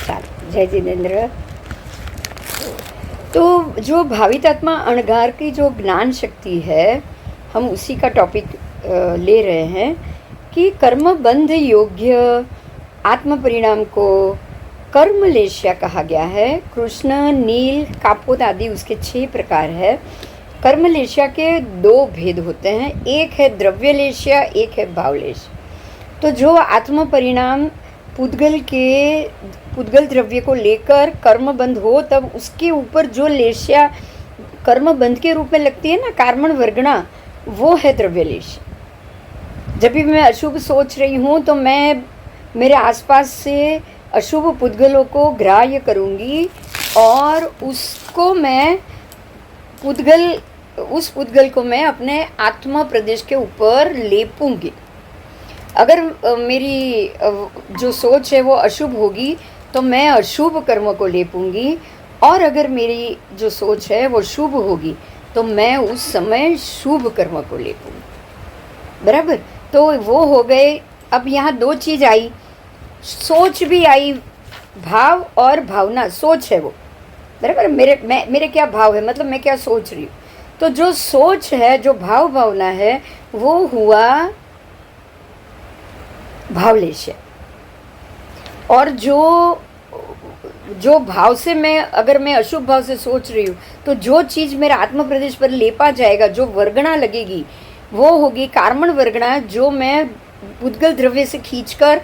साथ। जय जिनेन्द्र। तो जो भावित आत्मा अणघार की जो ज्ञान शक्ति है, हम उसी का टॉपिक ले रहे हैं कि कर्म बंध योग्य आत्म परिणाम को कर्मलेश्या कहा गया है। कृष्ण, नील, कापोत आदि उसके 6 प्रकार है। कर्मलेश्या के 2 भेद होते हैं, एक है द्रव्यलेश्या, एक है भावलेश। तो जो आत्म परिणाम पुद्गल द्रव्य को लेकर कर्मबंध हो, तब उसके ऊपर जो लेश्या कर्मबंध के रूप में लगती है ना, कार्मण वर्गणा, वो है द्रव्यलेश। जब भी मैं अशुभ सोच रही हूँ तो मैं मेरे आसपास से अशुभ पुद्गलों को ग्राह्य करूँगी और उसको मैं उस पुद्गल को मैं अपने आत्मा प्रदेश के ऊपर लेपूंगी। अगर मेरी जो सोच है वो अशुभ होगी तो मैं अशुभ कर्म को लेपूंगी, और अगर मेरी जो सोच है वो शुभ होगी तो मैं उस समय शुभ कर्म को लेपूंगी। बराबर। तो वो हो गए। अब यहाँ 2 चीज़ आई, सोच भी आई, भाव और भावना। सोच है वो, बराबर। मेरे क्या भाव है, मतलब मैं क्या सोच रही हूँ। तो जो सोच है, जो भावना है, वो हुआ भावलेश। और जो भाव से अगर मैं अशुभ भाव से सोच रही हूँ तो जो चीज़ मेरे आत्म प्रदेश पर लेपा जाएगा, जो वर्गणा लगेगी, वो होगी कार्मण वर्गणा, जो मैं पुद्गल द्रव्य से खींचकर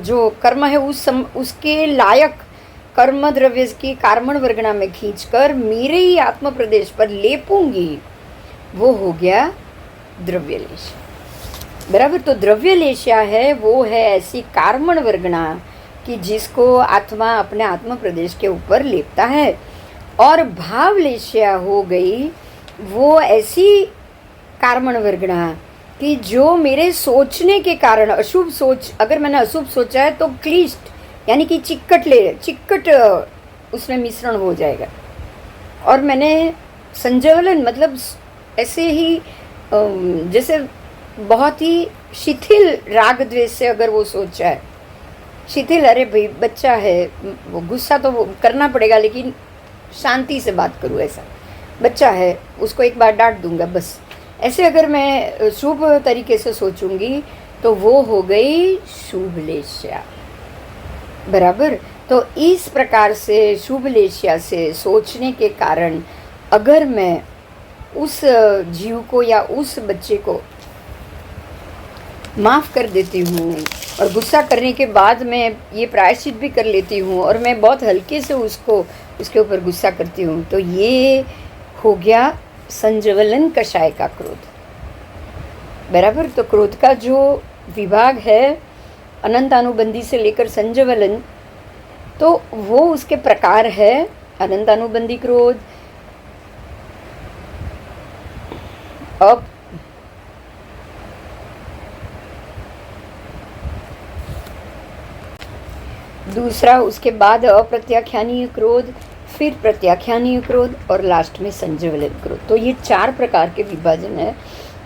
जो कर्म है उसके लायक कर्म द्रव्य की कार्मण वर्गणा में खींचकर मेरे ही आत्म प्रदेश पर लेपूंगी। वो हो गया द्रव्यलेश। बराबर। तो द्रव्यलेश्या है, वो है ऐसी कार्मण वर्गणा कि जिसको आत्मा अपने आत्म प्रदेश के ऊपर लेपता है। और भावलेश्या हो गई वो ऐसी कार्मण वर्गणा कि जो मेरे सोचने के कारण अशुभ सोच, अगर मैंने अशुभ सोचा है तो क्लिष्ट यानी कि चिक्कट उसमें मिश्रण हो जाएगा। और मैंने संजवलन मतलब ऐसे ही जैसे बहुत ही शिथिल राग द्वेष से अगर वो सोचा है, शिथिल, अरे भाई बच्चा है, वो गुस्सा तो करना पड़ेगा लेकिन शांति से बात करूँ, ऐसा बच्चा है उसको एक बार डांट दूंगा बस, ऐसे अगर मैं शुभ तरीके से सोचूंगी तो वो हो गई शुभलेश्या। बराबर। तो इस प्रकार से शुभलेश्या से सोचने के कारण अगर मैं उस जीव को या उस बच्चे को माफ़ कर देती हूँ और गुस्सा करने के बाद मैं ये प्रायश्चित भी कर लेती हूँ और मैं बहुत हल्के से उसके ऊपर गुस्सा करती हूँ, तो ये हो गया संजवलन कषाय का क्रोध। बराबर। तो क्रोध का जो विभाग है अनंत अनुबंधी से लेकर संजवलन, तो वो उसके प्रकार है। अनंत अनुबंधी क्रोध, अब दूसरा, उसके बाद अप्रत्याख्यानीय क्रोध, फिर प्रत्याख्यानीय क्रोध और लास्ट में संजवलन क्रोध। तो ये 4 प्रकार के विभाजन है।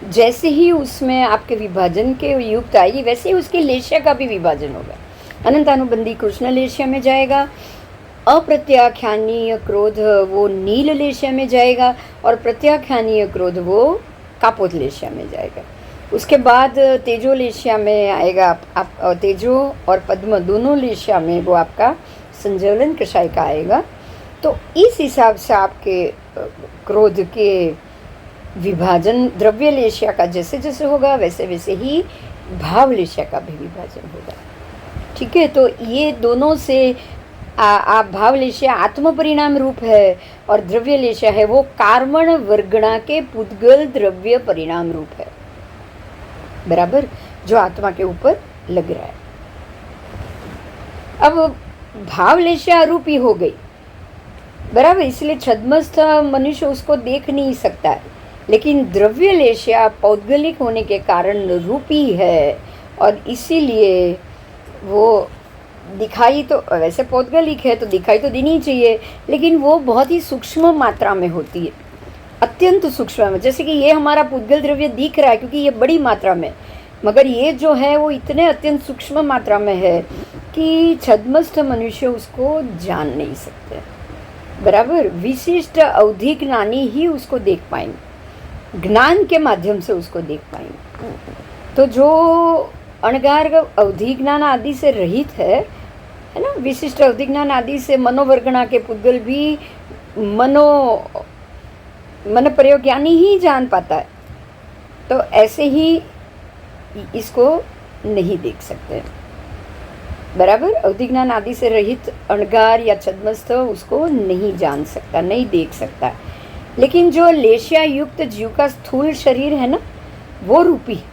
जैसे ही उसमें आपके विभाजन के युक्त आएगी वैसे ही उसकी लेश्या का भी विभाजन होगा। अनंत अनुबंधी कृष्ण लेश्या में जाएगा, अप्रत्याख्यानीय क्रोध वो नील लेश्या में जाएगा और प्रत्याख्यानीय क्रोध वो कापोत लेश्या में जाएगा। उसके बाद तेजो लेश्या में आएगा, आप तेजो और पद्म दोनों लेश्या में वो आपका संजवलन कषाय का आएगा। तो इस हिसाब से आपके क्रोध के विभाजन द्रव्य लेश्या का जैसे जैसे होगा वैसे वैसे ही भाव लेश्या का भी विभाजन होगा। ठीक है। तो ये दोनों से आप भाव लेश्या आत्म परिणाम रूप है और द्रव्य लेश्या है वो कार्मण वर्गणा के पुद्गल द्रव्य परिणाम रूप है। बराबर। जो आत्मा के ऊपर लग रहा है। अब भाव लेश्या अरूपी हो गई। बराबर। इसलिए छद्मस्थ मनुष्य उसको देख नहीं सकता है, लेकिन द्रव्य लेश्या पौद्गलिक होने के कारण रूपी है और इसीलिए वो दिखाई तो वैसे पौद्गलिक है तो दिखाई तो देनी चाहिए, लेकिन वो बहुत ही सूक्ष्म मात्रा में होती है, अत्यंत सूक्ष्म में। जैसे कि ये हमारा पुद्गल द्रव्य दिख रहा है क्योंकि ये बड़ी मात्रा में, मगर ये जो है वो इतने अत्यंत सूक्ष्म मात्रा में है कि छद्मस्थ मनुष्य उसको जान नहीं सकते, बराबर। विशिष्ट अवधि ज्ञानी ही उसको देख पाएंगे, ज्ञान के माध्यम से उसको देख पाएंगे। तो जो अणगार अवधि ज्ञान आदि से रहित है ना, विशिष्ट अवधि ज्ञान आदि से मनोवर्गणा के पुद्गल भी मन प्रयोग ज्ञानी ही जान पाता है। तो ऐसे ही इसको नहीं देख सकते, बराबर। अवधि ज्ञान आदि से रहित अणगार या छद्मस्थ उसको नहीं जान सकता, नहीं देख सकता। लेकिन जो लेशिया युक्त जीव का स्थूल शरीर है ना, वो रूपी है।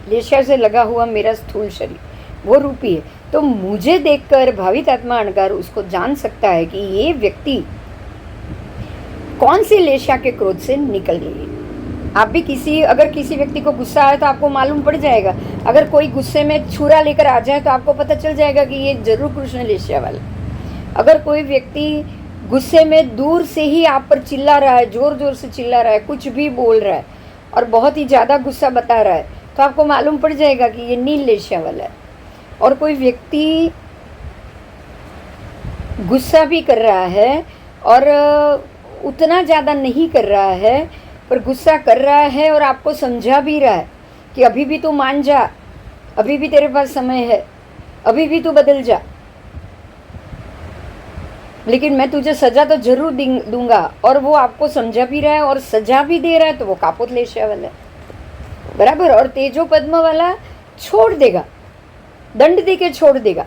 लेशिया से लगा हुआ मेरा स्थूल शरीर वो रूपी है। तो मुझे देखकर भावित आत्मा अणगार उसको जान सकता है कि ये व्यक्ति कौन सी लेशिया के क्रोध से निकल गई है। आप भी अगर किसी व्यक्ति को गुस्सा आए तो आपको मालूम पड़ जाएगा। अगर कोई गुस्से में छुरा लेकर आ जाए तो आपको पता चल जाएगा कि ये जरूर कृष्ण लेशिया वाला। अगर कोई व्यक्ति गुस्से में दूर से ही आप पर चिल्ला रहा है, जोर जोर से चिल्ला रहा है, कुछ भी बोल रहा है और बहुत ही ज़्यादा गुस्सा बता रहा है, तो आपको मालूम पड़ जाएगा कि ये नील लेशिया वाला है। और कोई व्यक्ति गुस्सा भी कर रहा है और उतना ज़्यादा नहीं कर रहा है, पर गुस्सा कर रहा है और आपको समझा भी रहा है कि अभी भी तू मान जा, अभी भी तेरे पास समय है, अभी भी तू बदल जा, लेकिन मैं तुझे सजा तो जरूर दूंगा, और वो आपको समझा भी रहा है और सजा भी दे रहा है, तो वो कापोत लेशिया वाला है, बराबर। और तेजो पद्म वाला छोड़ देगा, दंड दे के छोड़ देगा,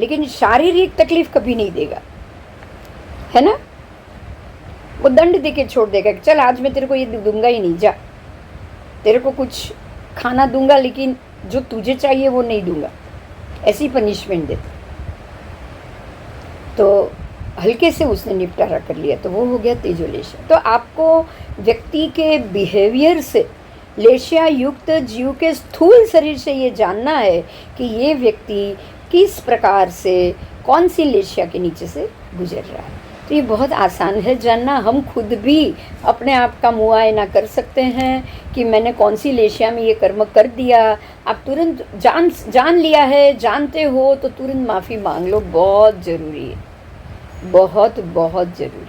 लेकिन शारीरिक तकलीफ कभी नहीं देगा, है ना। वो दंड दे के छोड़ देगा कि चल आज मैं तेरे को ये दूंगा ही नहीं, जा, तेरे को कुछ खाना दूंगा लेकिन जो तुझे चाहिए वो नहीं दूंगा, ऐसी पनिशमेंट देते। तो हल्के से उसने निपटारा कर लिया, तो वो हो गया तेजो लेशिया। तो आपको व्यक्ति के बिहेवियर से, लेशिया युक्त जीव के स्थूल शरीर से ये जानना है कि ये व्यक्ति किस प्रकार से, कौन सी लेशिया के नीचे से गुजर रहा है। तो ये बहुत आसान है जानना। हम खुद भी अपने आप का मुआयना कर सकते हैं कि मैंने कौन सी लेशिया में ये कर्म कर दिया। आप तुरंत जान लिया है, जानते हो तो तुरंत माफ़ी मांग लो, बहुत ज़रूरी है, बहुत बहुत ज़रूरी,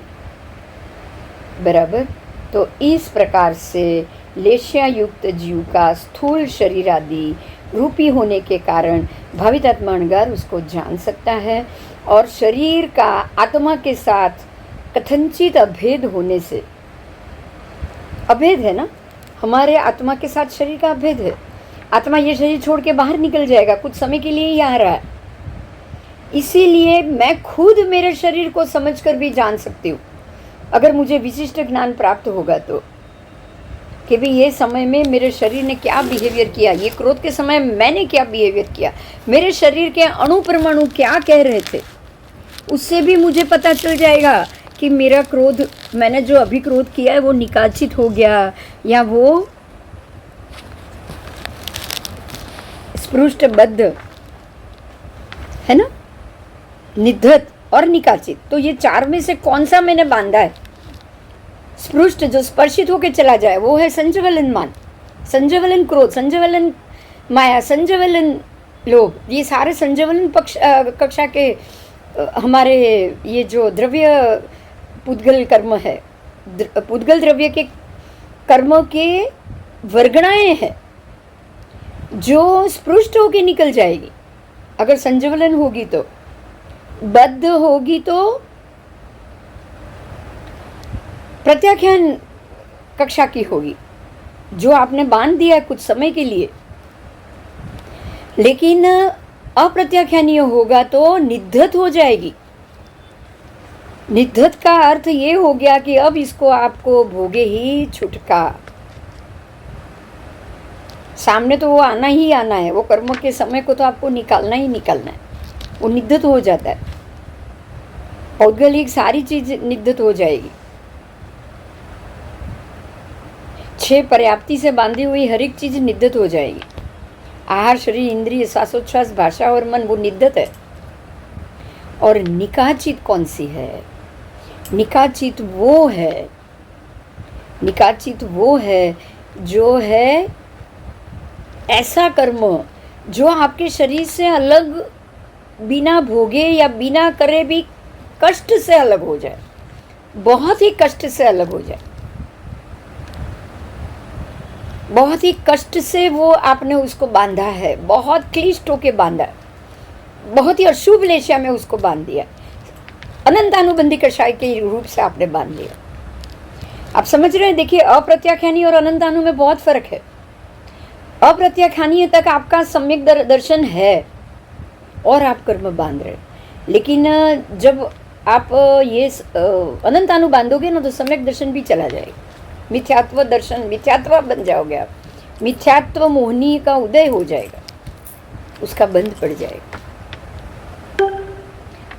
बराबर। तो इस प्रकार से लेशिया युक्त जीव का स्थूल शरीर आदि रूपी होने के कारण भावित आत्मा अणगार उसको जान सकता है। और शरीर का आत्मा के साथ कथनचित अभेद होने से, अभेद है ना, हमारे आत्मा के साथ शरीर का अभेद है। आत्मा ये शरीर छोड़ के बाहर निकल जाएगा, कुछ समय के लिए ही आ रहा है, इसीलिए मैं खुद मेरे शरीर को समझकर भी जान सकती हूँ अगर मुझे विशिष्ट ज्ञान प्राप्त होगा तो, कि भाई ये समय में मेरे शरीर ने क्या बिहेवियर किया, ये क्रोध के समय मैंने क्या बिहेवियर किया, मेरे शरीर के अणु परमाणु क्या कह रहे थे, उससे भी मुझे पता चल जाएगा कि मेरा क्रोध, मैंने जो अभी क्रोध किया है वो निकाचित हो गया या वो स्पृष्टबद्ध है ना, निधत और निकाचित। तो ये चार में से कौन सा मैंने बांधा है? स्पृष्ट जो स्पर्शित होकर चला जाए वो है संजवलन मान, संजवलन क्रोध, संजवलन माया, संजवलन लोभ। ये सारे संजवलन कक्षा के हमारे ये जो द्रव्य पुद्गल कर्म है, पुद्गल द्रव्य के कर्म के वर्गणाएं हैं जो स्पृष्ट होके निकल जाएगी। अगर संजवलन होगी तो, बद्ध होगी तो प्रत्याख्यान कक्षा की होगी, जो आपने बांध दिया कुछ समय के लिए। लेकिन अप्रत्याख्यानीय होगा तो निद्धत हो जाएगी। निद्धत का अर्थ ये हो गया कि अब इसको आपको भोगे ही छुटका, सामने तो वो आना ही आना है, वो कर्म के समय को तो आपको निकालना ही निकालना है, वो निद्धत हो जाता है। पौद्गलिक सारी चीज निद्धत हो जाएगी। 6 पर्याप्ति से बांधी हुई हर एक चीज निद्धत हो जाएगी। आहार, शरीर, इंद्रिय, श्वासोच्छ्वास, भाषा और मन, वो निद्धत है। और निकाचित कौन सी है? निकाचित वो है, निकाचित वो है जो है ऐसा कर्म जो आपके शरीर से अलग बिना भोगे या बिना करे भी कष्ट से अलग हो जाए, बहुत ही कष्ट से अलग हो जाए, बहुत ही कष्ट से वो आपने उसको बांधा है, बहुत क्लिष्ट होके बांधा है, बहुत ही अशुभ लेशा में उसको बांध दिया, अनंतानुबंधी कषाय के रूप से आपने बांध दिया। आप समझ रहे हैं? देखिए, अप्रत्याख्यानी और अनंतानु में बहुत फर्क है। अप्रत्याख्यानी तक आपका सम्यक दर्शन है और आप कर्म बांध रहे, लेकिन जब आप ये अनंतानु बांधोगे ना तो सम्यक दर्शन भी चला जाएगा, मिथ्यात्व दर्शन, मिथ्यात्व बन जाओगे आप, मिथ्यात्व मोहिनी का उदय हो जाएगा, उसका बंद पड़ जाएगा,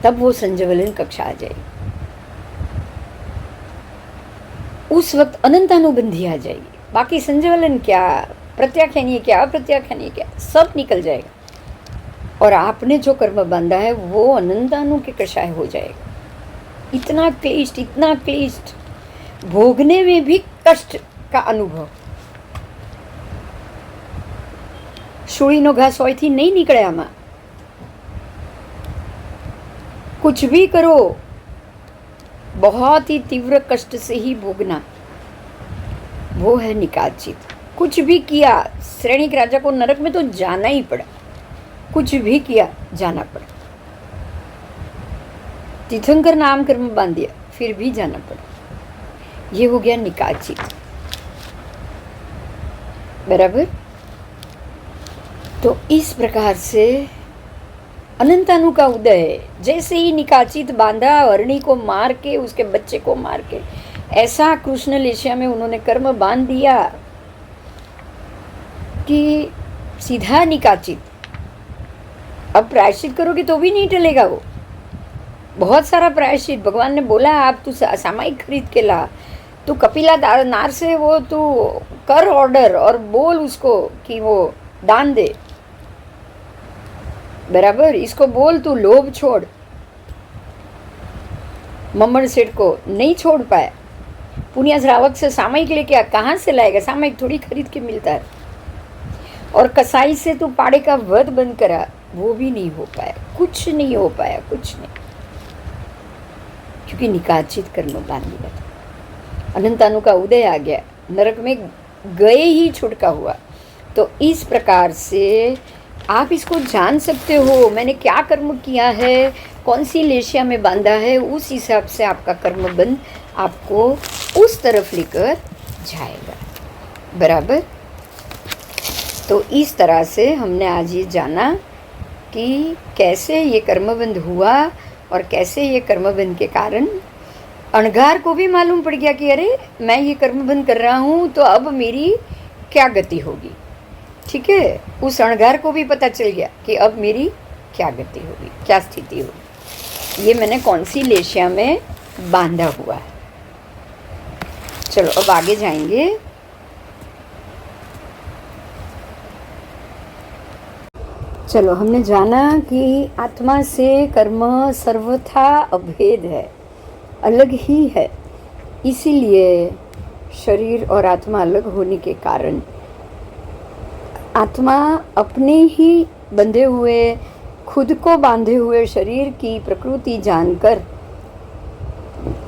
तब वो संजवलन कक्षा आ जाएगी। उस वक्त अनंतानुबंधी आ जाएगी, बाकी संजवलन क्या, प्रत्याख्यानी क्या, अप्रत्याख्यानी क्या, सब निकल जाएगा और आपने जो कर्म बांधा है वो अनंतानु के कषाय हो जाएगा। इतना क्लिष्ट, भोगने में भी कष्ट का अनुभव। शूळीनो घास होयથી नहीं निकले आमा, कुछ भी करो बहुत ही तीव्र कष्ट से ही भोगना, वो है निकाचित। कुछ भी किया, श्रेणिक राजा को नरक में तो जाना ही पड़ा, कुछ भी किया जाना पड़ा। तीर्थंकर नाम कर्म बांध दिया, फिर भी जाना पड़ा, ये हो गया निकाचित। बराबर? तो इस प्रकार से अनंतानु का उदय, जैसे ही निकाचित बांधा, अरणी को मार के, उसके बच्चे को मार के, ऐसा कृष्ण लेशिया में उन्होंने कर्म बांध दिया कि सीधा निकाचित। अब प्रायश्चित करोगे तो भी नहीं टलेगा वो, बहुत सारा प्रायश्चित। भगवान ने बोला आप तू सामायिक खरीद के ला, तू कपिला नार से वो तू कर ऑर्डर और बोल उसको कि वो दान दे, बराबर? इसको बोल तू लोभ छोड़। मम्मड़ सेठ को नहीं छोड़ पाया, पुनिया श्रावक से सामायिक लेके आ, कहाँ से लाएगा? सामायिक थोड़ी खरीद के मिलता है। और कसाई से तू पाड़े का वध बंद करा, वो भी नहीं हो पाया, कुछ नहीं हो पाया, कुछ नहीं, क्योंकि निकाचित कर्म बांध दिया था। अनंतानु का उदय आ गया, नरक में गए ही छुटका हुआ। तो इस प्रकार से आप इसको जान सकते हो, मैंने क्या कर्म किया है, कौन सी लेशिया में बांधा है, उस हिसाब से आपका कर्म बंध आपको उस तरफ लेकर जाएगा। बराबर? तो इस तरह से हमने आज ये जाना कि कैसे ये कर्मबंध हुआ और कैसे ये कर्मबंध के कारण अणघार को भी मालूम पड़ गया कि अरे मैं ये कर्मबंध कर रहा हूँ तो अब मेरी क्या गति होगी। ठीक है, उस अणघार को भी पता चल गया कि अब मेरी क्या गति होगी, क्या स्थिति होगी, ये मैंने कौन सी लेशिया में बांधा हुआ है। चलो अब आगे जाएंगे। चलो, हमने जाना कि आत्मा से कर्म सर्वथा अभेद है, अलग ही है। इसीलिए शरीर और आत्मा अलग होने के कारण आत्मा अपने ही बंधे हुए, खुद को बांधे हुए शरीर की प्रकृति जानकर,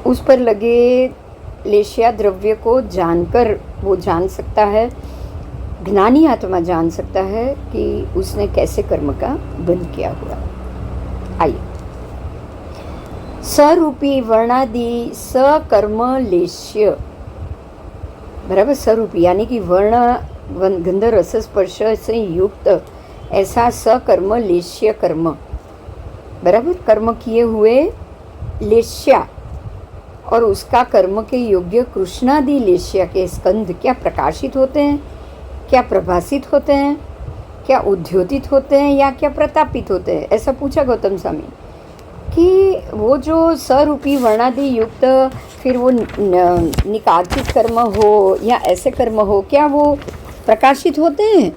उस पर लगे लेशिया द्रव्य को जानकर वो जान सकता है, ज्ञानी आत्मा जान सकता है कि उसने कैसे कर्म का बंध किया हुआ। आइए, स्वरूपी वर्णादि सकर्म लेश्य, बराबर? स्वरूपी यानी कि वर्ण गंध रस स्पर्श से युक्त ऐसा सकर्म लेश्य कर्म, बराबर? कर्म किए हुए लेश्या और उसका कर्म के योग्य कृष्णादि लेश्या के स्कंध क्या प्रकाशित होते हैं, क्या प्रभासित होते हैं, क्या उद्योतित होते हैं या क्या प्रतापित होते हैं? ऐसा पूछा गौतम स्वामी कि वो जो स्वरूपी वर्णादि युक्त फिर वो निकाचित कर्म हो या ऐसे कर्म हो, क्या वो प्रकाशित होते हैं,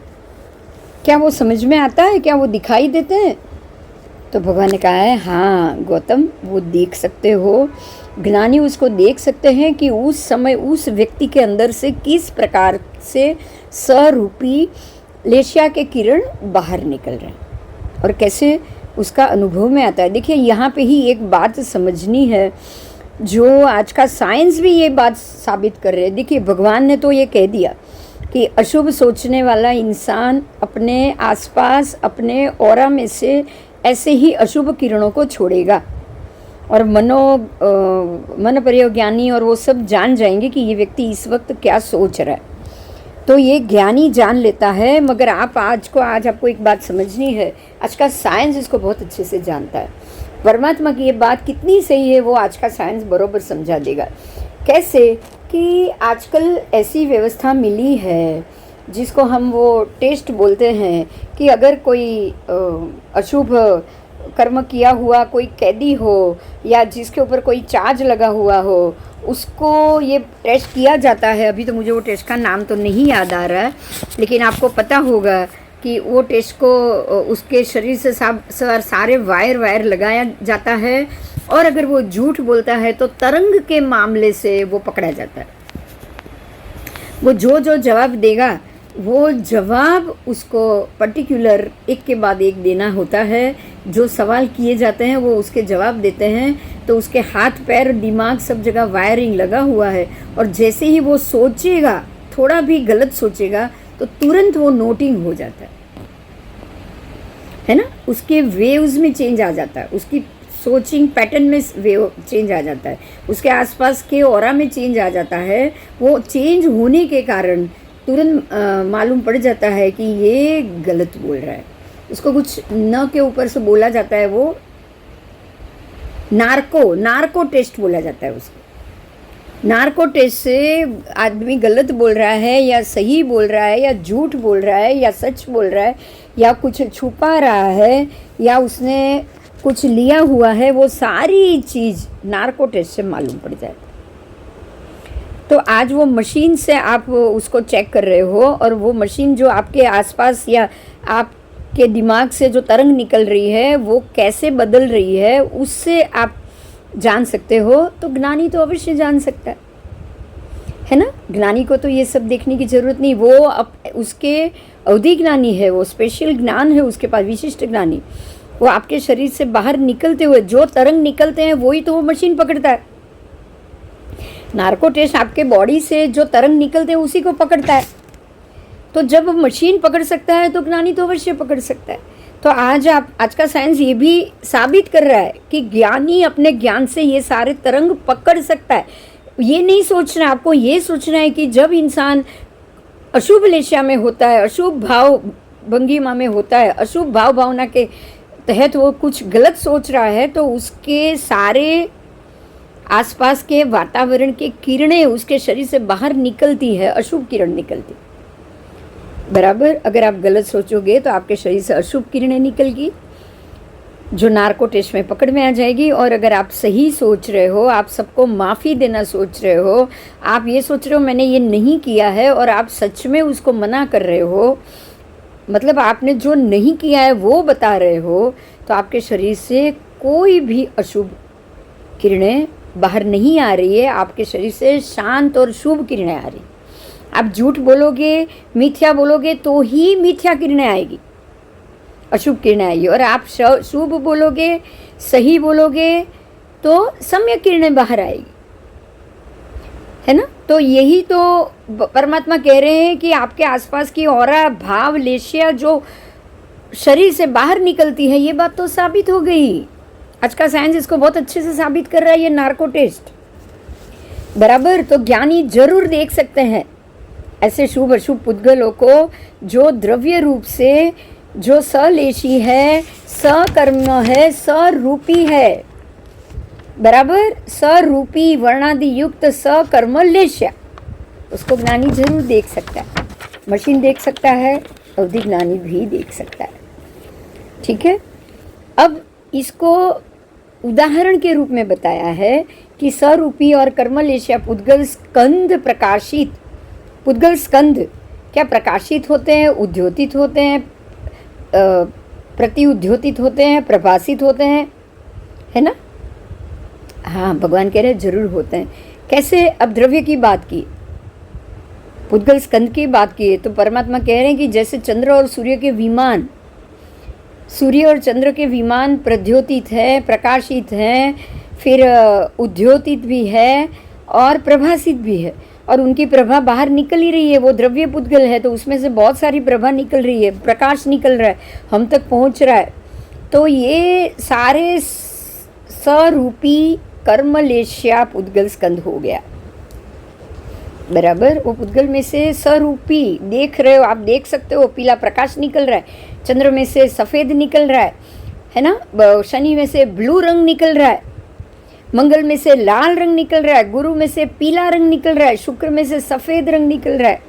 क्या वो समझ में आता है, क्या वो दिखाई देते हैं? तो भगवान ने कहा है हाँ गौतम, वो देख सकते हो, ज्ञानी उसको देख सकते हैं कि उस समय उस व्यक्ति के अंदर से किस प्रकार से स्वरूपी लेशिया के किरण बाहर निकल रहे हैं और कैसे उसका अनुभव में आता है। देखिए यहाँ पे ही एक बात समझनी है, जो आज का साइंस भी ये बात साबित कर रहे हैं। देखिए भगवान ने तो ये कह दिया कि अशुभ सोचने वाला इंसान अपने आसपास, अपने ऑरा में से ऐसे ही अशुभ किरणों को छोड़ेगा, और मन परिज्ञानी और वो सब जान जाएंगे कि ये व्यक्ति इस वक्त क्या सोच रहा है। तो ये ज्ञानी जान लेता है। मगर आप आज आपको एक बात समझनी है, आज का साइंस इसको बहुत अच्छे से जानता है। परमात्मा की ये बात कितनी सही है वो आज का साइंस बरोबर समझा देगा। कैसे कि आजकल ऐसी व्यवस्था मिली है जिसको हम वो टेस्ट बोलते हैं कि अगर कोई अशुभ कर्म किया हुआ कोई कैदी हो या जिसके ऊपर कोई चार्ज लगा हुआ हो, उसको ये टेस्ट किया जाता है। अभी तो मुझे वो टेस्ट का नाम तो नहीं याद आ रहा है, लेकिन आपको पता होगा कि वो टेस्ट को उसके शरीर से सारे वायर लगाया जाता है, और अगर वो झूठ बोलता है तो तरंग के मामले से वो पकड़ा जाता है। वो जो जवाब देगा वो जवाब उसको पर्टिकुलर एक के बाद एक देना होता है। जो सवाल किए जाते हैं वो उसके जवाब देते हैं, तो उसके हाथ पैर दिमाग सब जगह वायरिंग लगा हुआ है, और जैसे ही वो सोचेगा, थोड़ा भी गलत सोचेगा तो तुरंत वो नोटिंग हो जाता है ना। उसके वेव्स में चेंज आ जाता है, उसकी सोचिंग पैटर्न में वेव चेंज आ जाता है, उसके आसपास के ऑरा में चेंज आ जाता है। वो चेंज होने के कारण तुरंत मालूम पड़ जाता है कि ये गलत बोल रहा है। उसको कुछ न के ऊपर से बोला जाता है, वो नार्को टेस्ट बोला जाता है उसको। नार्को टेस्ट से आदमी गलत बोल रहा है या सही बोल रहा है या झूठ बोल रहा है या सच बोल रहा है या कुछ छुपा रहा है या उसने कुछ लिया हुआ है, वो सारी चीज़ नार्को टेस्ट से मालूम पड़ जाती है। तो आज वो मशीन से आप उसको चेक कर रहे हो, और वो मशीन जो आपके आसपास या आपके दिमाग से जो तरंग निकल रही है वो कैसे बदल रही है, उससे आप जान सकते हो। तो ज्ञानी तो अवश्य जान सकता है ना। ज्ञानी को तो ये सब देखने की ज़रूरत नहीं, वो उसके अवधि ज्ञानी है, वो स्पेशल ज्ञान है उसके पास, विशिष्ट ज्ञानी। वो आपके शरीर से बाहर निकलते हुए जो तरंग निकलते हैं वही तो वो मशीन पकड़ता है। नार्को टेस्ट आपके बॉडी से जो तरंग निकलते हैं उसी को पकड़ता है। तो जब मशीन पकड़ सकता है तो ज्ञानी तो अवश्य पकड़ सकता है। तो आज का साइंस ये भी साबित कर रहा है कि ज्ञानी अपने ज्ञान से ये सारे तरंग पकड़ सकता है। ये नहीं सोचना, आपको ये सोचना है कि जब इंसान अशुभ लेशा में होता है, अशुभ भाव भंगिमा में होता है, अशुभ भाव भावना के तहत वो कुछ गलत सोच रहा है, तो उसके सारे आसपास के वातावरण के किरणें उसके शरीर से बाहर निकलती है, अशुभ किरण निकलती बराबर। अगर आप गलत सोचोगे तो आपके शरीर से अशुभ किरणें निकलगी जो नार्को टेस्ट में पकड़ में आ जाएगी। और अगर आप सही सोच रहे हो, आप सबको माफ़ी देना सोच रहे हो, आप ये सोच रहे हो मैंने ये नहीं किया है, और आप सच में उसको मना कर रहे हो, मतलब आपने जो नहीं किया है वो बता रहे हो, तो आपके शरीर से कोई भी अशुभ किरणें बाहर नहीं आ रही है, आपके शरीर से शांत और शुभ किरणें आ रही। आप झूठ बोलोगे, मिथ्या बोलोगे तो ही मिथ्या किरणें आएगी, अशुभ किरणें आएगी। और आप शुभ बोलोगे, सही बोलोगे तो सम्यक किरणें बाहर आएगी, है ना। तो यही तो परमात्मा कह रहे हैं कि आपके आसपास की ऑरा भाव लेशिया जो शरीर से बाहर निकलती है, ये बात तो साबित हो गई। आज का साइंस इसको बहुत अच्छे से साबित कर रहा है, ये नार्को टेस्ट बराबर। तो ज्ञानी जरूर देख सकते हैं ऐसे शुभ अशुभ पुद्गलों को जो द्रव्य रूप से, जो सलेशी है, सकर्म है, सरूपी है बराबर, सरूपी वर्णादि युक्त सकर्म लेश्या, उसको ज्ञानी जरूर देख सकता है। मशीन देख सकता है, अवधि ज्ञानी भी देख सकता है। ठीक है, अब इसको उदाहरण के रूप में बताया है कि सरूपी और कर्मलेशिया पुद्गल स्कंद प्रकाशित, पुद्गल स्कंद क्या प्रकाशित होते हैं, उद्योतित होते हैं, प्रति उद्योतित होते हैं, प्रभासित होते हैं, है ना। हाँ, भगवान कह रहे हैं जरूर होते हैं। कैसे? अब द्रव्य की बात की, पुद्गल स्कंद की बात की, तो परमात्मा कह रहे हैं कि जैसे चंद्र और सूर्य के विमान सूर्य और चंद्र के विमान प्रद्योतित है, प्रकाशित हैं, फिर उद्योतित भी है और प्रभासित भी है, और उनकी प्रभा बाहर निकल ही रही है। वो द्रव्य पुद्गल है तो उसमें से बहुत सारी प्रभा निकल रही है, प्रकाश निकल रहा है, हम तक पहुंच रहा है। तो ये सारे स्वरूपी कर्मलेश्या पुद्गल स्कंद हो गया, बराबर। वो पुद्गल में से स्वरूपी देख रहे हो, आप देख सकते हो, पीला प्रकाश निकल रहा है, चंद्र में से सफ़ेद निकल रहा है ना, शनि में से ब्लू रंग निकल रहा है, मंगल में से लाल रंग निकल रहा है, गुरु में से पीला रंग निकल रहा है, शुक्र में से सफ़ेद रंग निकल रहा है,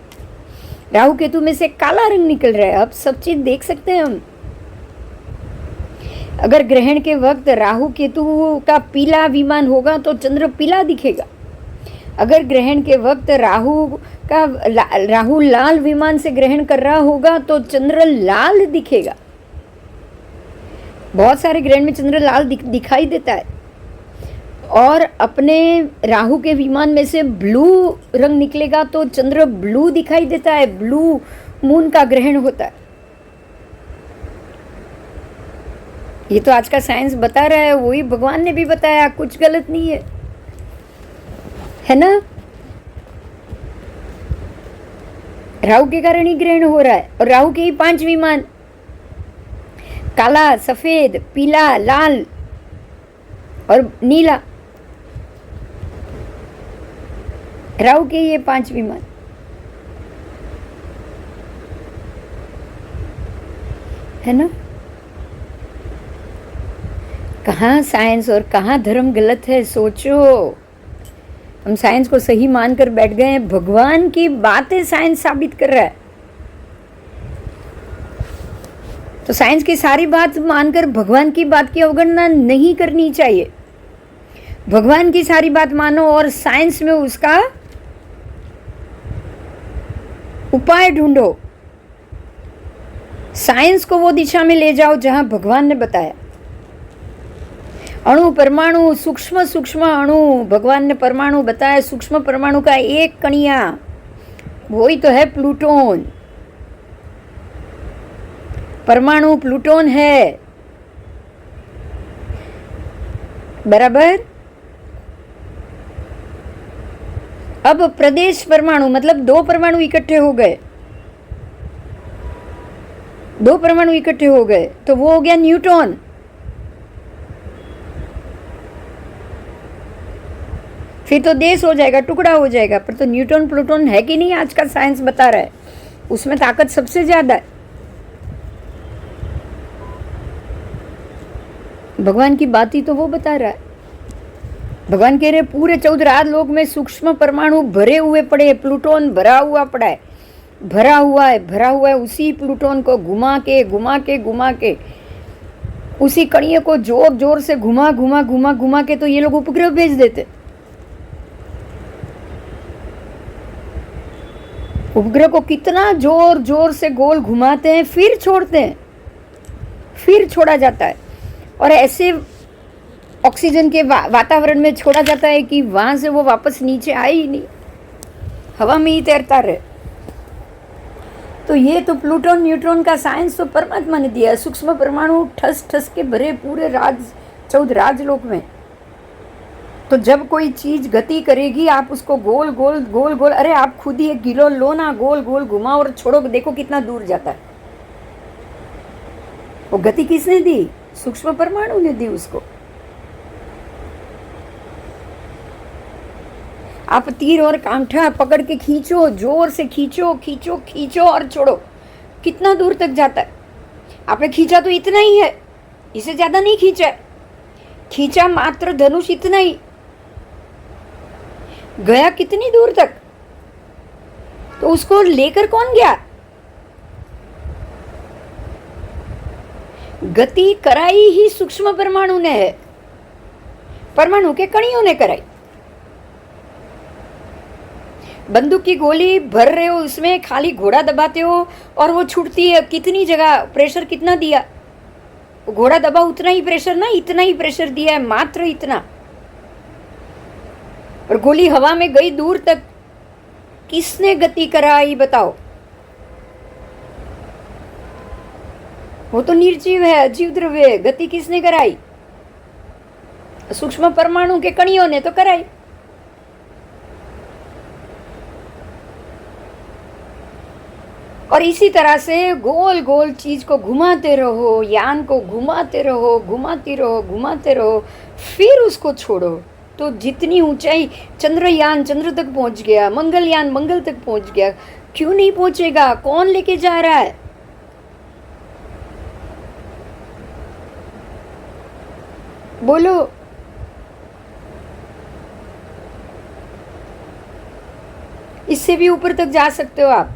राहु केतु में से काला रंग निकल रहा है। अब सब चीज़ देख सकते हैं हम। अगर ग्रहण के वक्त राहु केतु का पीला विमान होगा तो चंद्र पीला दिखेगा। अगर ग्रहण के वक्त राहु लाल विमान से ग्रहण कर रहा होगा तो चंद्र लाल दिखेगा। बहुत सारे ग्रहण में चंद्र लाल दिखाई देता है। और अपने राहु के विमान में से ब्लू रंग निकलेगा तो चंद्र ब्लू दिखाई देता है, ब्लू मून का ग्रहण होता है। ये तो आज का साइंस बता रहा है, वही भगवान ने भी बताया, कुछ गलत नहीं है ना। राहु के कारण ही ग्रहण हो रहा है, और राहु के ही 5 विमान, काला, सफेद, पीला, लाल और नीला, राहु के ये 5 विमान है ना। कहाँ साइंस और कहाँ धर्म गलत है, सोचो। हम साइंस को सही मानकर बैठ गए हैं, भगवान की बातें साइंस साबित कर रहा है। तो साइंस की सारी बात मानकर भगवान की बात की अवगणना नहीं करनी चाहिए। भगवान की सारी बात मानो और साइंस में उसका उपाय ढूंढो। साइंस को वो दिशा में ले जाओ जहां भगवान ने बताया। अणु, परमाणु, सूक्ष्म सूक्ष्म अणु, भगवान ने परमाणु बताया, सूक्ष्म परमाणु का एक कणिया, वही तो है प्लूटोन। परमाणु प्लूटोन है, बराबर। अब प्रदेश परमाणु मतलब 2 परमाणु इकट्ठे हो गए, 2 परमाणु इकट्ठे हो गए तो वो हो गया न्यूट्रॉन। फिर तो देश हो जाएगा, टुकड़ा हो जाएगा। पर तो न्यूट्रॉन प्लूटोन है कि नहीं, आज का साइंस बता रहा है, उसमें ताकत सबसे ज्यादा है। भगवान की बात ही तो वो बता रहा है। भगवान कह रहे पूरे 14 लोक में सूक्ष्म परमाणु भरे हुए पड़े, प्लूटोन भरा हुआ पड़ा है, भरा हुआ है। उसी प्लूटोन को घुमा के उसी कणिये को जोर जोर से घुमा के तो ये लोग उपग्रह भेज देते। उपग्रह को कितना जोर जोर से गोल घुमाते हैं, फिर छोड़ते हैं, फिर छोड़ा जाता है। और ऐसे ऑक्सीजन के वातावरण में छोड़ा जाता है कि वहां से वो वापस नीचे आए ही नहीं, हवा में ही तैरता रहे। तो ये तो प्लूटोन न्यूट्रॉन का साइंस तो परमात्मा ने दिया है। सूक्ष्म परमाणु ठस ठस के भरे पूरे 14 राजलोक में। तो जब कोई चीज गति करेगी आप उसको गोल गोल, अरे आप खुद ही 1 किलो लो ना, गोल गोल घुमाओ और छोड़ो, देखो कितना दूर जाता है। वो गति किसने दी? सूक्ष्म परमाणु ने दी उसको। आप तीर और कांटा पकड़ के खींचो, जोर से खींचो और छोड़ो, कितना दूर तक जाता है। आपने खींचा तो इतना ही है, इससे ज्यादा नहीं खींचा। खींचा मात्र धनुष इतना ही, गया कितनी दूर तक? तो उसको लेकर कौन गया? गति कराई ही सूक्ष्म परमाणु ने है, परमाणु के कणियों ने कराई। बंदूक की गोली भर रहे हो, उसमें खाली घोड़ा दबाते हो और वो छूटती है। कितनी जगह प्रेशर कितना दिया? घोड़ा दबा उतना ही प्रेशर ना, इतना ही प्रेशर दिया है, मात्र इतना। और गोली हवा में गई दूर तक। किसने गति कराई बताओ? वो तो निर्जीव है, अजीव द्रव्य है। गति किसने कराई? सूक्ष्म परमाणु के कणियों ने तो कराई। और इसी तरह से गोल गोल चीज को घुमाते रहो, यान को घुमाते रहो, घुमाते रहो, घुमाते रहो, फिर उसको छोड़ो। तो जितनी ऊंचाई, चंद्रयान चंद्र तक पहुंच गया, मंगलयान मंगल तक पहुंच गया, क्यों नहीं पहुंचेगा? कौन लेके जा रहा है? बोलो। इससे भी ऊपर तक जा सकते हो आप,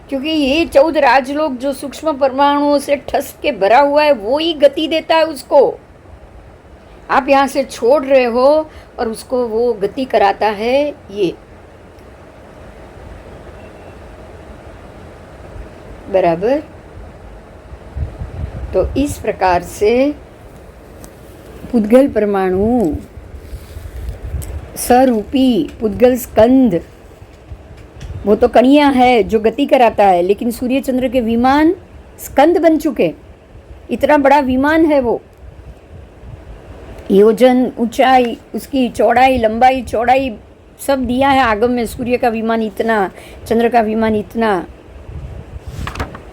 क्योंकि ये 14 राजलोक जो सूक्ष्म परमाणुओं से ठस के भरा हुआ है, वो ही गति देता है उसको। आप यहाँ से छोड़ रहे हो और उसको वो गति कराता है ये। बराबर। तो इस प्रकार से पुद्गल परमाणु, स्वरूपी पुद्गल स्कंद, वो तो कणिया है जो गति कराता है, लेकिन सूर्य चंद्र के विमान स्कंद बन चुके। इतना बड़ा विमान है वो, योजन ऊंचाई, उसकी चौड़ाई, लंबाई, चौड़ाई सब दिया है आगम में। सूर्य का विमान इतना, चंद्र का विमान इतना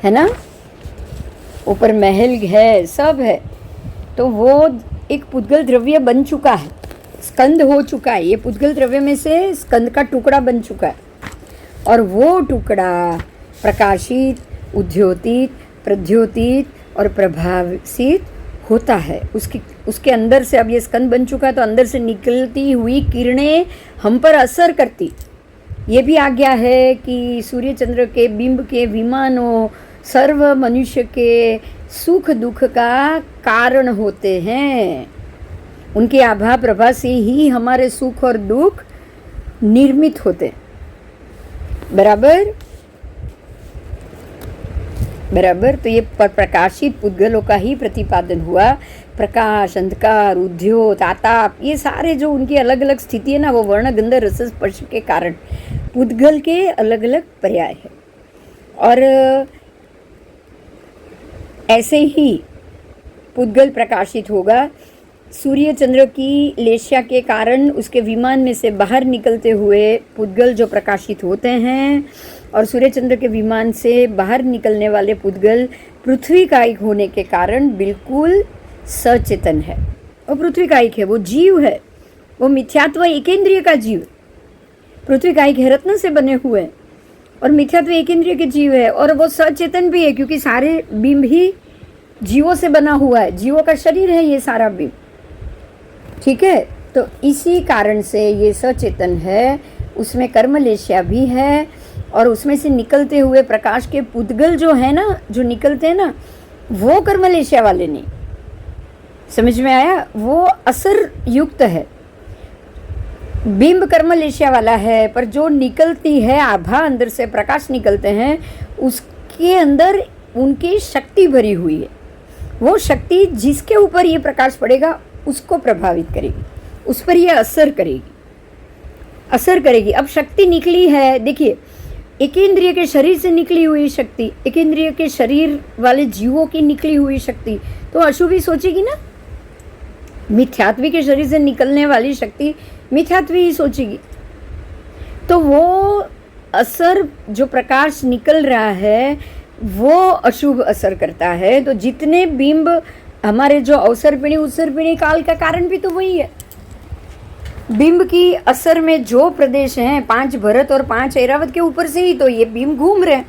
है ना, ऊपर महल है, सब है। तो वो एक पुद्गल द्रव्य बन चुका है, स्कंद हो चुका है। ये पुद्गल द्रव्य में से स्कंद का टुकड़ा बन चुका है, और वो टुकड़ा प्रकाशित, उद्योतित, प्रद्योतित और प्रभावित होता है। उसके अंदर से, अब ये स्कंद बन चुका है तो अंदर से निकलती हुई किरणें हम पर असर करती। ये भी आज्ञा है कि सूर्य चंद्र के बिंब के विमानों सर्व मनुष्य के सुख दुख का कारण होते हैं। उनके आभा प्रभा से ही हमारे सुख और दुख निर्मित होते। बराबर बराबर। तो ये प्रकाशित पुद्गलों का ही प्रतिपादन हुआ। प्रकाश, अंधकार, उद्योत, आताप, ये सारे जो उनकी अलग अलग स्थिति है ना, वो वर्ण गंध रस स्पर्श के कारण पुद्गल के अलग अलग पर्याय है। और ऐसे ही पुद्गल प्रकाशित होगा। सूर्य चंद्र की लेश्या के कारण उसके विमान में से बाहर निकलते हुए पुद्गल जो प्रकाशित होते हैं, और सूर्य चंद्र के विमान से बाहर निकलने वाले पुद्गल पृथ्वी कायिक होने के कारण बिल्कुल सचेतन है। वो पृथ्वी कायिक है, वो जीव है, वो मिथ्यात्व एकेंद्रिय का जीव। पृथ्वी कायिक है, रत्न से बने हुए हैं, और मिथ्यात्व एकेंद्रिय के जीव है, और वो सचेतन भी है, क्योंकि सारे बिंब ही जीवों से बना हुआ है। जीवों का शरीर है ये सारा बिंब, ठीक है। तो इसी कारण से ये सचेतन है, उसमें कर्मलेश्या भी है, और उसमें से निकलते हुए प्रकाश के पुद्गल जो है ना, जो निकलते हैं ना, वो कर्मलेश्या वाले नहीं। समझ में आया? वो असर युक्त है। बिंब कर्मलेश्या वाला है, पर जो निकलती है आभा, अंदर से प्रकाश निकलते हैं, उसके अंदर उनकी शक्ति भरी हुई है। वो शक्ति जिसके ऊपर ये प्रकाश पड़ेगा उसको प्रभावित करेगी, उस पर ये असर करेगी। अब शक्ति निकली है, देखिए, एकेंद्रिय के शरीर से निकली हुई शक्ति, एकेंद्रिय के शरीर वाले जीवों की निकली हुई शक्ति तो अशुभी सोचेगी ना। मिथ्यात्वी के शरीर से निकलने वाली शक्ति मिथ्यात्वी ही सोचेगी। तो वो असर, जो प्रकाश निकल रहा है, वो अशुभ असर करता है। तो जितने बिंब हमारे जो अवसर्पिणी उत्सर्पिणी काल का कारण भी तो वही है। बिंब की असर में जो प्रदेश हैं, 5 भरत और 5 ऐरावत के ऊपर से ही तो ये बिंब घूम रहे हैं।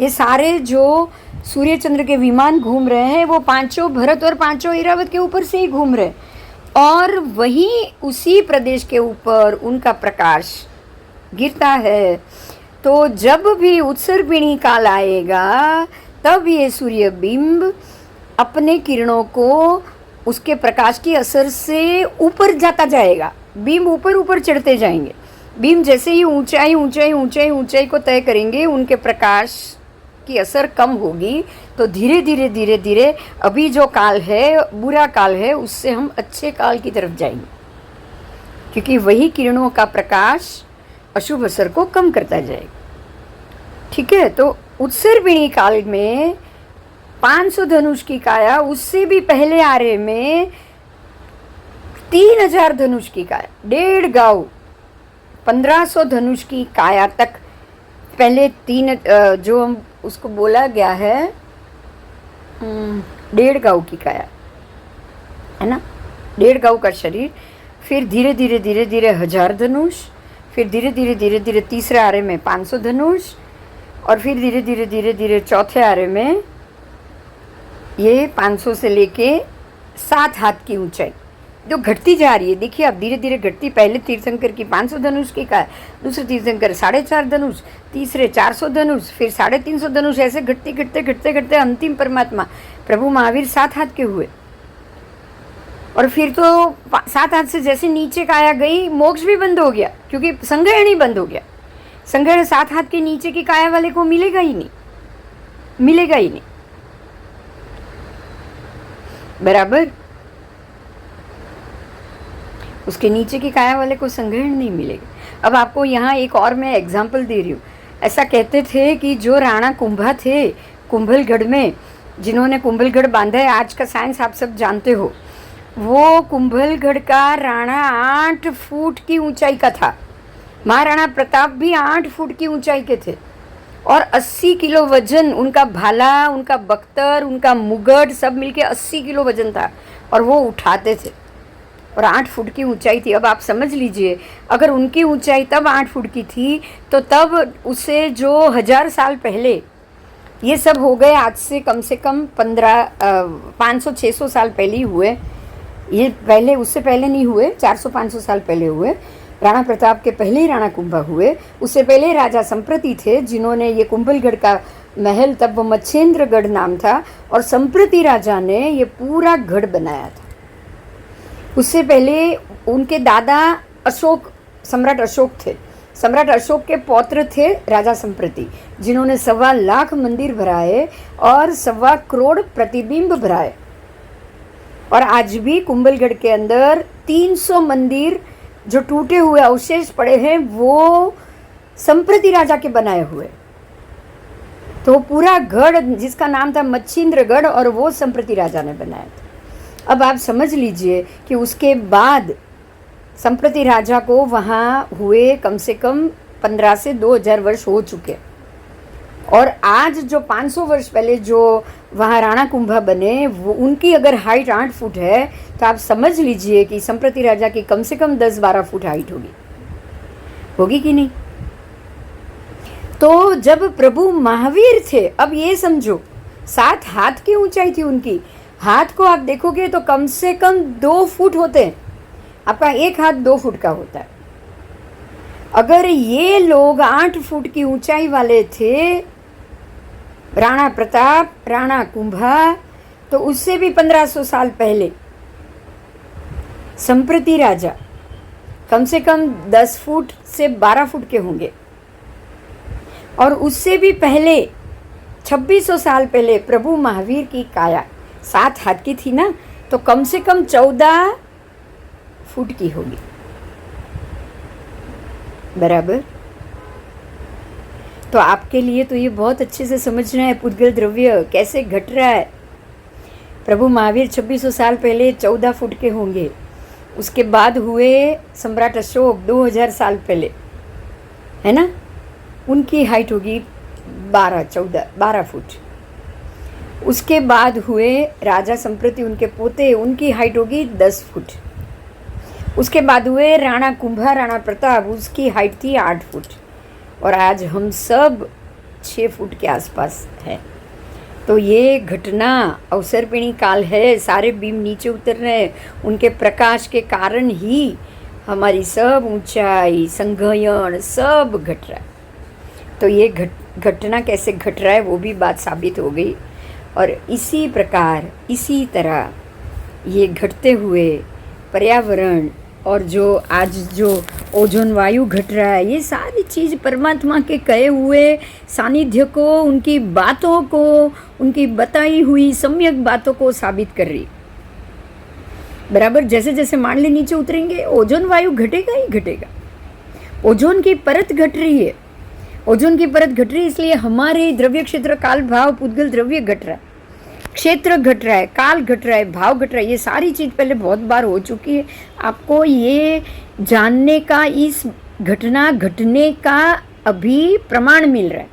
ये सारे जो सूर्य चंद्र के विमान घूम रहे हैं, वो 5 भरत और 5 ऐरावत के ऊपर से ही घूम रहे हैं, और वही उसी प्रदेश के ऊपर उनका प्रकाश गिरता है। तो जब भी उत्सर्पिणी काल आएगा, तब ये सूर्य बिंब अपने किरणों को उसके प्रकाश की असर से ऊपर जाता जाएगा। बीम ऊपर ऊपर चढ़ते जाएंगे। बीम जैसे ही ऊंचाई को तय करेंगे, उनके प्रकाश की असर कम होगी। तो धीरे धीरे अभी जो काल है, बुरा काल है, उससे हम अच्छे काल की तरफ जाएंगे, क्योंकि वही किरणों का प्रकाश अशुभ असर को कम करता जाएगा। ठीक है। तो उत्सर्पिणी काल में 500 धनुष की काया, उससे भी पहले आर्य में 3000 धनुष की काया, 1.5 गाँव 1500 धनुष की काया तक पहले जो हम उसको बोला गया है 1.5 गाँव की काया है ना, 1.5 गाँव का शरीर, फिर धीरे धीरे धीरे धीरे 1000 धनुष, फिर धीरे धीरे धीरे धीरे तीसरे आरे में 500 धनुष, और फिर धीरे धीरे धीरे धीरे चौथे आरे में ये 500 से लेके 7 हाथ की ऊंचाई जो घटती जा रही है। देखिए आप, धीरे धीरे घटती, पहले तीर्थंकर की 500 धनुष की का, दूसरे तीर्थंकर 4.5 धनुष, तीसरे 400 धनुष, फिर 350 धनुष, ऐसे घटते घटते घटते घटते अंतिम परमात्मा प्रभु महावीर 7 हाथ के हुए। और फिर तो 7 हाथ से जैसे नीचे काया गई, मोक्ष भी बंद हो गया, क्योंकि संग्रहण ही बंद हो गया। संग्रहण 7 हाथ के नीचे की काया वाले को मिलेगा ही नहीं, मिलेगा ही नहीं, बराबर। उसके नीचे की काया वाले को संग्रहण नहीं मिलेगा। अब आपको यहाँ एक और मैं एग्जाम्पल दे रही हूँ। ऐसा कहते थे कि जो राणा कुंभा थे कुंभलगढ़ में, जिन्होंने कुंभलगढ़ बांधा है, आज का साइंस आप सब जानते हो, वो कुंभलगढ़ का राणा 8 फुट की ऊंचाई का था। महाराणा प्रताप भी 8 फुट की ऊंचाई के थे, और 80 किलो वजन उनका भाला, उनका बख्तर, उनका मुगट सब मिलके 80 किलो वजन था, और वो उठाते थे, और 8 फुट की ऊंचाई थी। अब आप समझ लीजिए, अगर उनकी ऊंचाई तब 8 फुट की थी, तो तब उससे जो 1000 साल पहले, ये सब हो गए आज से कम 500-600 साल पहले ही हुए, ये पहले, उससे पहले नहीं हुए, 400-500 साल पहले हुए। राणा प्रताप के पहले ही राणा कुंभा हुए, उससे पहले राजा संप्रति थे, जिन्होंने ये कुंभलगढ़ का महल, तब वो मच्छेंद्रगढ़ नाम था, और संप्रति राजा ने ये पूरा गढ़ बनाया था। उससे पहले उनके दादा अशोक, सम्राट अशोक थे। सम्राट अशोक के पौत्र थे राजा संप्रति, जिन्होंने 1.25 लाख मंदिर भराए और 1.25 करोड़ प्रतिबिंब भराए। और आज भी कुंभलगढ़ के अंदर 300 मंदिर जो टूटे हुए अवशेष पड़े हैं, वो संप्रति राजा के बनाए हुए। तो पूरा गढ़ जिसका नाम था मच्छिंद्रगढ़, और वो संप्रति राजा ने बनाया था। अब आप समझ लीजिए कि उसके बाद संप्रति राजा को वहाँ हुए कम से कम 15 से 2000 वर्ष हो चुके, और आज जो 500 वर्ष पहले जो वहाँ राणा कुंभा बने, वो उनकी अगर हाइट 8 फुट है, तो आप समझ लीजिए कि संप्रति राजा की कम से कम 10-12 फुट हाइट होगी कि नहीं। तो जब प्रभु महावीर थे, अब ये समझो 7 हाथ की ऊंचाई थी उनकी। हाथ को आप देखोगे तो कम से कम 2 फुट होते हैं, आपका एक हाथ 2 फुट का होता है। अगर ये लोग 8 फुट की ऊंचाई वाले थे, राणा प्रताप, राणा कुंभा, तो उससे भी 1500 साल पहले संप्रति राजा कम से कम 10 फुट से 12 फुट के होंगे, और उससे भी पहले 2600 साल पहले प्रभु महावीर की काया 7 हाथ की थी ना, तो कम से कम 14 फुट की होगी, बराबर। तो आपके लिए तो ये बहुत अच्छे से समझना है, पुद्गल द्रव्य कैसे घट रहा है। प्रभु महावीर 2600 साल पहले 14 फुट के होंगे, उसके बाद हुए सम्राट अशोक 2000 साल पहले, है ना, उनकी हाइट होगी 12 फुट। उसके बाद हुए राजा संप्रति, उनके पोते, उनकी हाइट होगी 10 फुट। उसके बाद हुए राणा कुंभा, राणा प्रताप, उसकी हाइट थी 8 फुट, और आज हम सब 6 फुट के आसपास है। तो ये घटना अवसर्पिणी काल है, सारे बीम नीचे उतर रहे हैं, उनके प्रकाश के कारण ही हमारी सब ऊंचाई, संघयन सब घट रहा है। तो ये घटना कैसे घट रहा है वो भी बात साबित हो गई। और इसी प्रकार, इसी तरह ये घटते हुए पर्यावरण, और जो आज जो ओजोन वायु घट रहा है, ये सारी चीज़ परमात्मा के कहे हुए सानिध्य को, उनकी बातों को, उनकी बताई हुई सम्यक बातों को साबित कर रही। बराबर, जैसे जैसे मानले नीचे उतरेंगे, ओजोन वायु घटेगा ही घटेगा। ओजोन की परत घट रही है, ओजोन की परत घट रही है, इसलिए हमारे द्रव्य क्षेत्र काल भाव पुद्गल द्रव्य घट रहा है। क्षेत्र घट रहा है, काल घट रहा है, भाव घट रहा है, ये सारी चीज़ पहले बहुत बार हो चुकी है। आपको ये जानने का, इस घटना घटने का अभी प्रमाण मिल रहा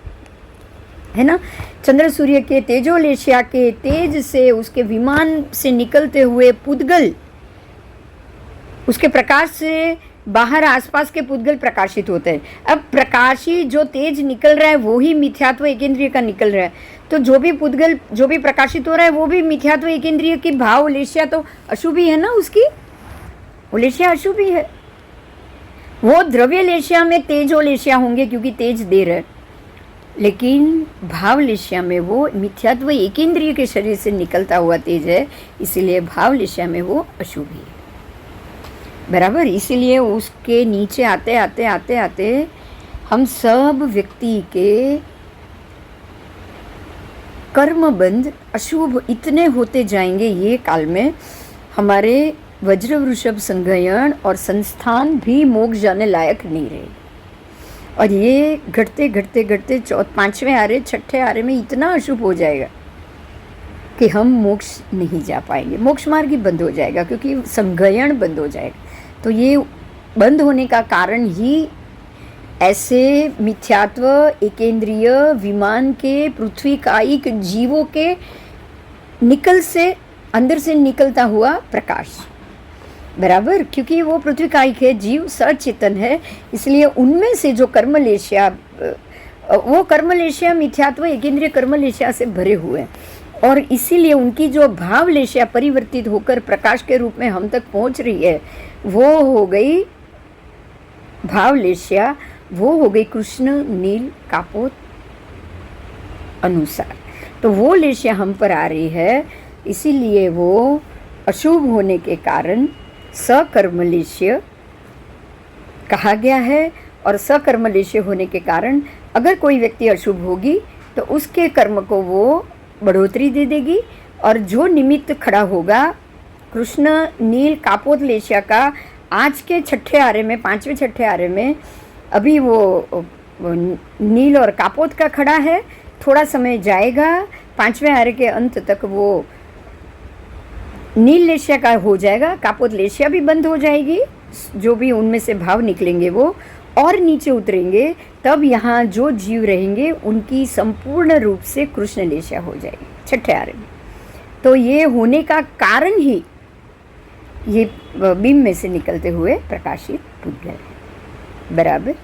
है ना। चंद्र सूर्य के तेजोलेशिया के तेज से, उसके विमान से निकलते हुए पुद्गल, उसके प्रकाश से बाहर आसपास के पुद्गल प्रकाशित होते हैं। अब प्रकाशी जो तेज निकल रहा है वो ही मिथ्यात्व एकेंद्रिय का निकल रहा है, तो जो भी पुद्गल जो भी प्रकाशित हो रहा है वो भी मिथ्यात्व एकेंद्रिय की भाव लेशिया तो अशुभी है ना, उसकी वो लेशिया अशुभी है। वो द्रव्य लेशिया में तेजो लेशिया होंगे क्योंकि तेज दे रहे, लेकिन भाव लेशिया में वो मिथ्यात्व एकेंद्रिय के शरीर से निकलता हुआ तेज है, इसीलिए भाव लेशिया में वो अशुभी है। बराबर, इसीलिए उसके नीचे आते आते आते आते हम सब व्यक्ति के कर्मबंध अशुभ इतने होते जाएंगे, ये काल में हमारे वज्र वृषभ संगयन और संस्थान भी मोक्ष जाने लायक नहीं रहे। और ये घटते घटते घटते 5वें आरे 6ठे आरे में इतना अशुभ हो जाएगा कि हम मोक्ष नहीं जा पाएंगे, मोक्ष मार्ग ही बंद हो जाएगा, क्योंकि संगयन बंद हो जाएगा। तो ये बंद होने का कारण ही ऐसे मिथ्यात्व एकेंद्रिय विमान के, पृथ्वी कायिक जीवों के निकल से, अंदर से निकलता हुआ प्रकाश। बराबर, क्योंकि वो पृथ्वी कायिक है, जीव सचेतन है, इसलिए उनमें से जो कर्मलेशिया, वो कर्मलेशिया मिथ्यात्व एकेंद्रिय कर्मलेशिया से भरे हुए हैं, और इसीलिए उनकी जो भाव लेशिया परिवर्तित होकर प्रकाश के रूप में हम तक पहुंच रही है, वो हो गई भाव लेशिया, वो हो गई कृष्ण नील कापोत अनुसार। तो वो लेशिया हम पर आ रही है, इसीलिए वो अशुभ होने के कारण सकर्मलेश्य कहा गया है। और सकर्मलेश्य होने के कारण अगर कोई व्यक्ति अशुभ होगी तो उसके कर्म को वो बढ़ोतरी दे देगी, और जो निमित्त खड़ा होगा कृष्ण नील कापोत लेशिया का, आज के 6ठे आरे में, 5वें 6ठे आरे में अभी वो नील और कापोत का खड़ा है, थोड़ा समय जाएगा 5वें आरे के अंत तक वो नील लेशिया का हो जाएगा, कापोत लेशिया भी बंद हो जाएगी, जो भी उनमें से भाव निकलेंगे वो और नीचे उतरेंगे, तब यहाँ जो जीव रहेंगे उनकी संपूर्ण रूप से कृष्ण लेशिया हो जाएगी 6ठे आरे में। तो ये होने का कारण ही ये बीम में से निकलते हुए प्रकाशित पुद्गल है। बराबर।